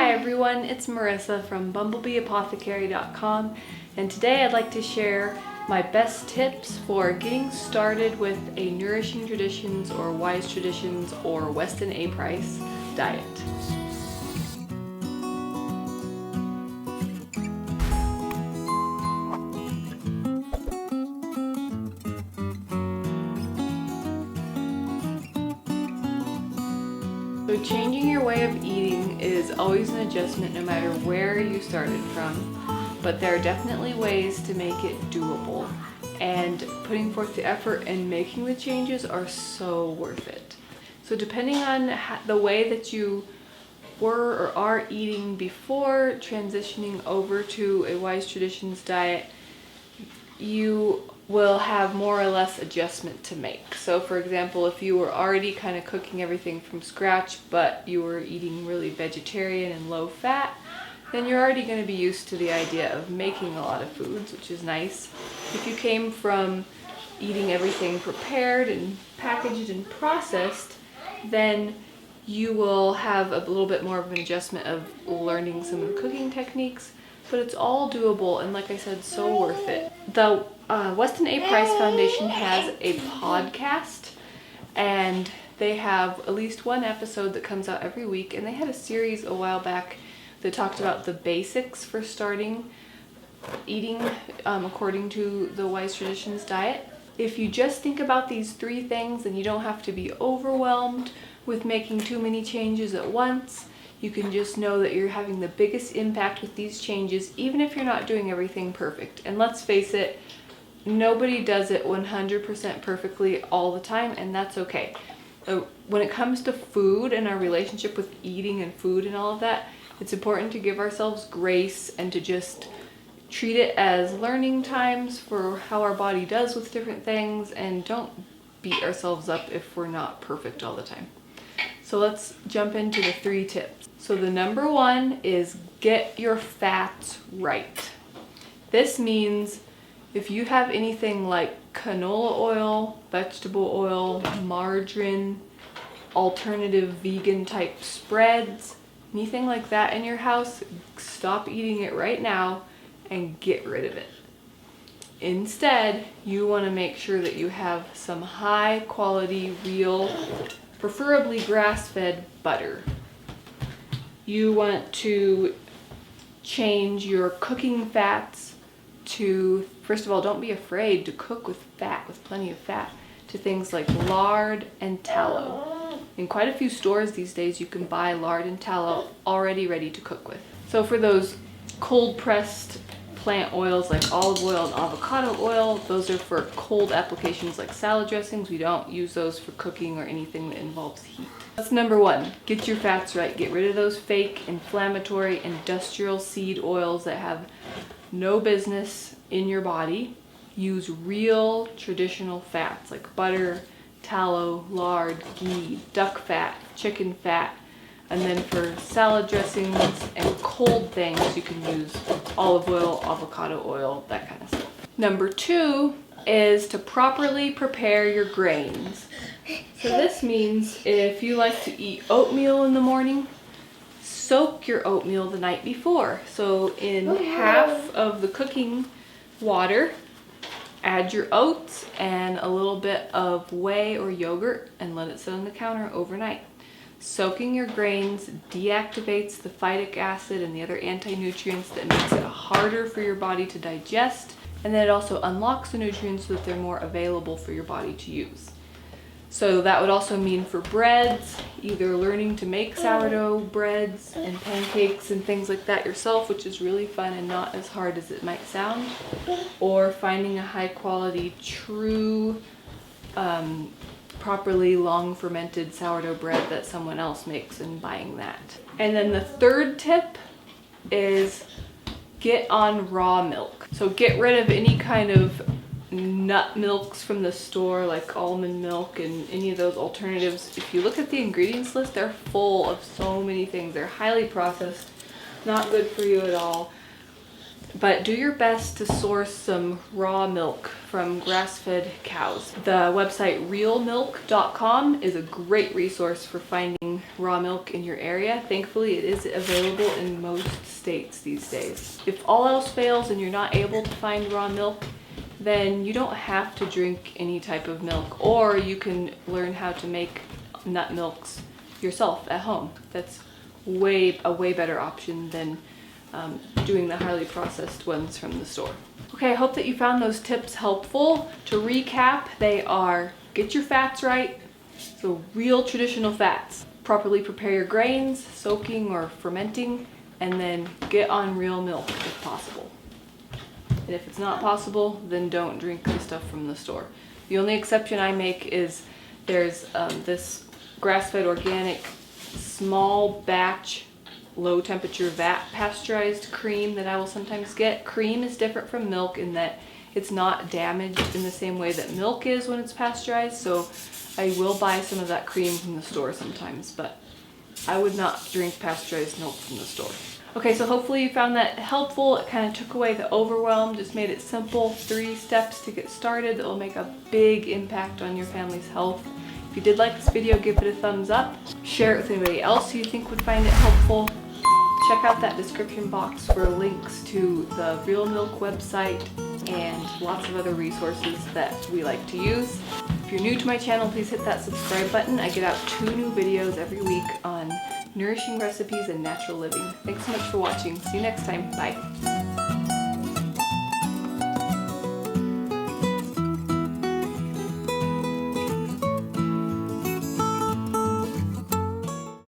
Hi everyone, it's Marisa from bumblebeeapothecary.com, and today I'd like to share my best tips for getting started with a Nourishing Traditions or Wise Traditions or Weston A. Price diet. So changing your way of eating is always an adjustment no matter where you started from, but there are definitely ways to make it doable, and putting forth the effort and making the changes are so worth it. So depending on the way that you were or are eating before transitioning over to a Wise Traditions diet, you will have more or less adjustment to make. So for example, if you were already kind of cooking everything from scratch, but you were eating really vegetarian and low fat, then you're already going to be used to the idea of making a lot of foods, which is nice. If you came from eating everything prepared and packaged and processed, then you will have a little bit more of an adjustment of learning some of the cooking techniques, but it's all doable and, like I said, so worth it. The Weston A. Price Foundation has a podcast, and they have at least one episode that comes out every week, and they had a series a while back that talked about the basics for starting eating according to the Wise Traditions diet. If you just think about these three things, then you don't have to be overwhelmed with making too many changes at once. You can just know that you're having the biggest impact with these changes, even if you're not doing everything perfect. And let's face it, nobody does it 100% perfectly all the time, and that's okay. When it comes to food and our relationship with eating and food and all of that, it's important to give ourselves grace and to just treat it as learning times for how our body does with different things, and don't beat ourselves up if we're not perfect all the time. So let's jump into the 3 tips. So the number 1 is get your fats right. This means if you have anything like canola oil, vegetable oil, margarine, alternative vegan type spreads, anything like that in your house, stop eating it right now and get rid of it. Instead, you want to make sure that you have some high quality, real, preferably grass-fed butter. You want to change your cooking fats to, first of all, don't be afraid to cook with fat, with plenty of fat, to things like lard and tallow. In quite a few stores these days, you can buy lard and tallow already ready to cook with. So for those cold pressed plant oils like olive oil and avocado oil, those are for cold applications like salad dressings. We don't use those for cooking or anything that involves heat. That's number 1. Get your fats right. Get rid of those fake, inflammatory, industrial seed oils that have no business in your body. Use real traditional fats like butter, tallow, lard, ghee, duck fat, chicken fat. And then for salad dressings and cold things, you can use olive oil, avocado oil, that kind of stuff. Number 2 is to properly prepare your grains. So this means if you like to eat oatmeal in the morning, soak your oatmeal the night before. So in half of the cooking water, add your oats and a little bit of whey or yogurt and let it sit on the counter overnight. Soaking your grains deactivates the phytic acid and the other anti-nutrients that makes it harder for your body to digest, and then it also unlocks the nutrients so that they're more available for your body to use. So that would also mean for breads, either learning to make sourdough breads and pancakes and things like that yourself, which is really fun and not as hard as it might sound, or finding a high quality, true, properly long fermented sourdough bread that someone else makes and buying that. And then the 3rd tip is get on raw milk. So get rid of any kind of nut milks from the store like almond milk and any of those alternatives. If you look at the ingredients list, they're full of so many things. They're highly processed, not good for you at all. But do your best to source some raw milk from grass-fed cows. The website realmilk.com is a great resource for finding finding raw milk in your area. Thankfully, it is available in most states these days. If all else fails and you're not able to find raw milk, then you don't have to drink any type of milk, or you can learn how to make nut milks yourself at home. That's a way better option than doing the highly processed ones from the store. Okay, I hope that you found those tips helpful. To recap, they are: get your fats right, so real traditional fats. Properly prepare your grains, soaking or fermenting, and then get on real milk if possible. And if it's not possible, then don't drink the stuff from the store. The only exception I make is there's this grass-fed organic small batch low temperature vat pasteurized cream that I will sometimes get. Cream is different from milk in that it's not damaged in the same way that milk is when it's pasteurized, so I will buy some of that cream from the store sometimes, but I would not drink pasteurized milk from the store. Okay, so hopefully you found that helpful. It kind of took away the overwhelm, just made it simple. 3 steps to get started that will make a big impact on your family's health. If you did like this video, give it a thumbs up. Share it with anybody else who you think would find it helpful. Check out that description box for links to the Real Milk website and lots of other resources that we like to use. If you're new to my channel, please hit that subscribe button. I get out 2 new videos every week on nourishing recipes and natural living. Thanks so much for watching. See you next time. Bye.